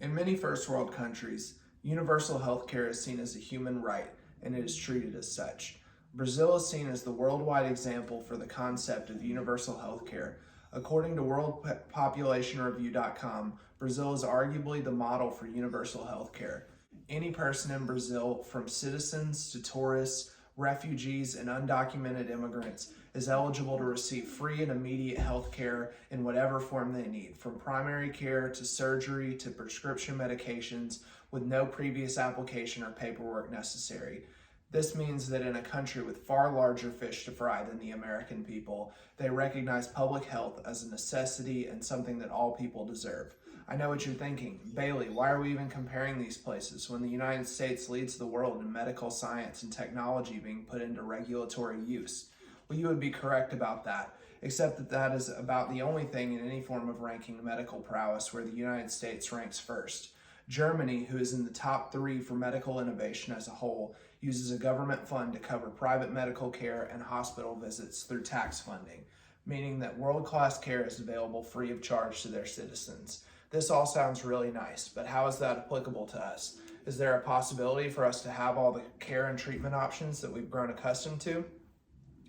In many first world countries, universal health care is seen as a human right and it is treated as such. Brazil is seen as the worldwide example for the concept of universal health care. According to WorldPopulationReview.com, Brazil is arguably the model for universal health care. Any person in Brazil, from citizens to tourists, refugees, and undocumented immigrants, is eligible to receive free and immediate health care in whatever form they need, from primary care to surgery to prescription medications, with no previous application or paperwork necessary. This means that in a country with far larger fish to fry than the American people, they recognize public health as a necessity and something that all people deserve. I know what you're thinking. Bailey, why are we even comparing these places when the United States leads the world in medical science and technology being put into regulatory use? Well, you would be correct about that, except that that is about the only thing in any form of ranking medical prowess where the United States ranks first. Germany, who is in the top 3 for medical innovation as a whole, uses a government fund to cover private medical care and hospital visits through tax funding, meaning that world-class care is available free of charge to their citizens. This all sounds really nice, but how is that applicable to us? Is there a possibility for us to have all the care and treatment options that we've grown accustomed to?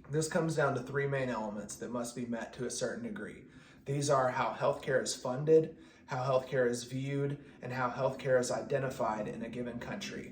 This comes down to 3 main elements that must be met to a certain degree. These are how healthcare is funded, how healthcare is viewed, and how healthcare is identified in a given country.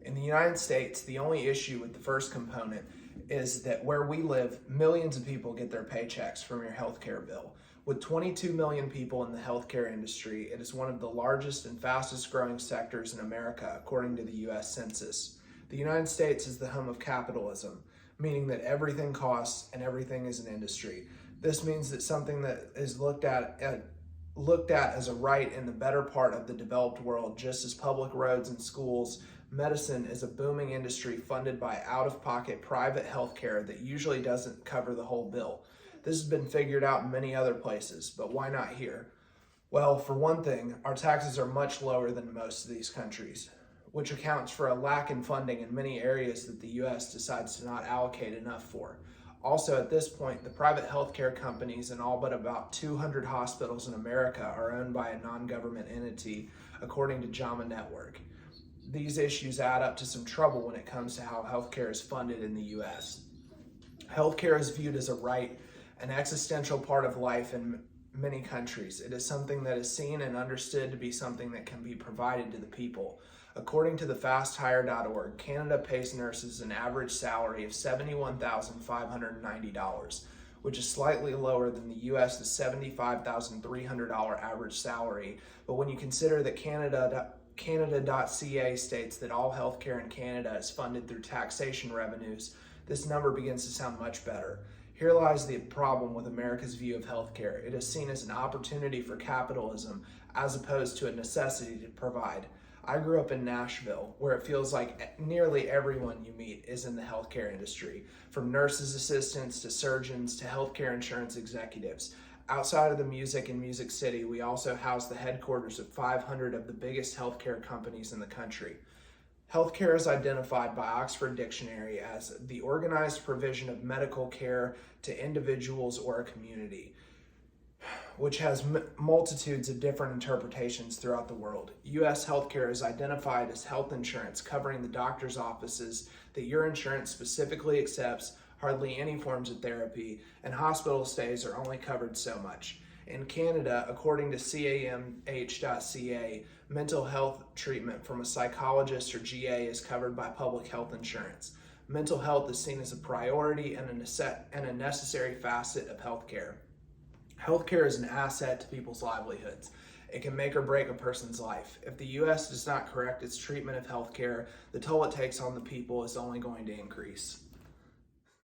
In the United States, the only issue with the first component is that where we live, millions of people get their paychecks from your healthcare bill. With 22 million people in the healthcare industry, it is one of the largest and fastest growing sectors in America, according to the U.S. Census. The United States is the home of capitalism, meaning that everything costs and everything is an industry. This means that something that is looked at as a right in the better part of the developed world, just as public roads and schools, medicine is a booming industry funded by out-of-pocket private healthcare that usually doesn't cover the whole bill. This has been figured out in many other places, but why not here? Well, for one thing, our taxes are much lower than most of these countries, which accounts for a lack in funding in many areas that the U.S. decides to not allocate enough for. Also, at this point, the private healthcare companies in all but about 200 hospitals in America are owned by a non-government entity, according to JAMA Network. These issues add up to some trouble when it comes to how healthcare is funded in the U.S. Healthcare is viewed as a right, an existential part of life in many countries. It is something that is seen and understood to be something that can be provided to the people. According to the fasthire.org, Canada pays nurses an average salary of $71,590, which is slightly lower than the U.S.'s $75,300 average salary. But when you consider that Canada.ca states that all healthcare in Canada is funded through taxation revenues, this number begins to sound much better. Here lies the problem with America's view of healthcare. It is seen as an opportunity for capitalism as opposed to a necessity to provide. I grew up in Nashville, where it feels like nearly everyone you meet is in the healthcare industry, from nurses assistants to surgeons to healthcare insurance executives. Outside of the music in Music City, we also house the headquarters of 500 of the biggest healthcare companies in the country. Healthcare is identified by Oxford Dictionary as the organized provision of medical care to individuals or a community, which has multitudes of different interpretations throughout the world. U.S. healthcare is identified as health insurance covering the doctor's offices that your insurance specifically accepts, hardly any forms of therapy, and hospital stays are only covered so much. In Canada, according to CAMH.ca, mental health treatment from a psychologist or GA is covered by public health insurance. Mental health is seen as a priority and a necessary facet of healthcare. Healthcare is an asset to people's livelihoods. It can make or break a person's life. If the U.S. does not correct its treatment of healthcare, the toll it takes on the people is only going to increase.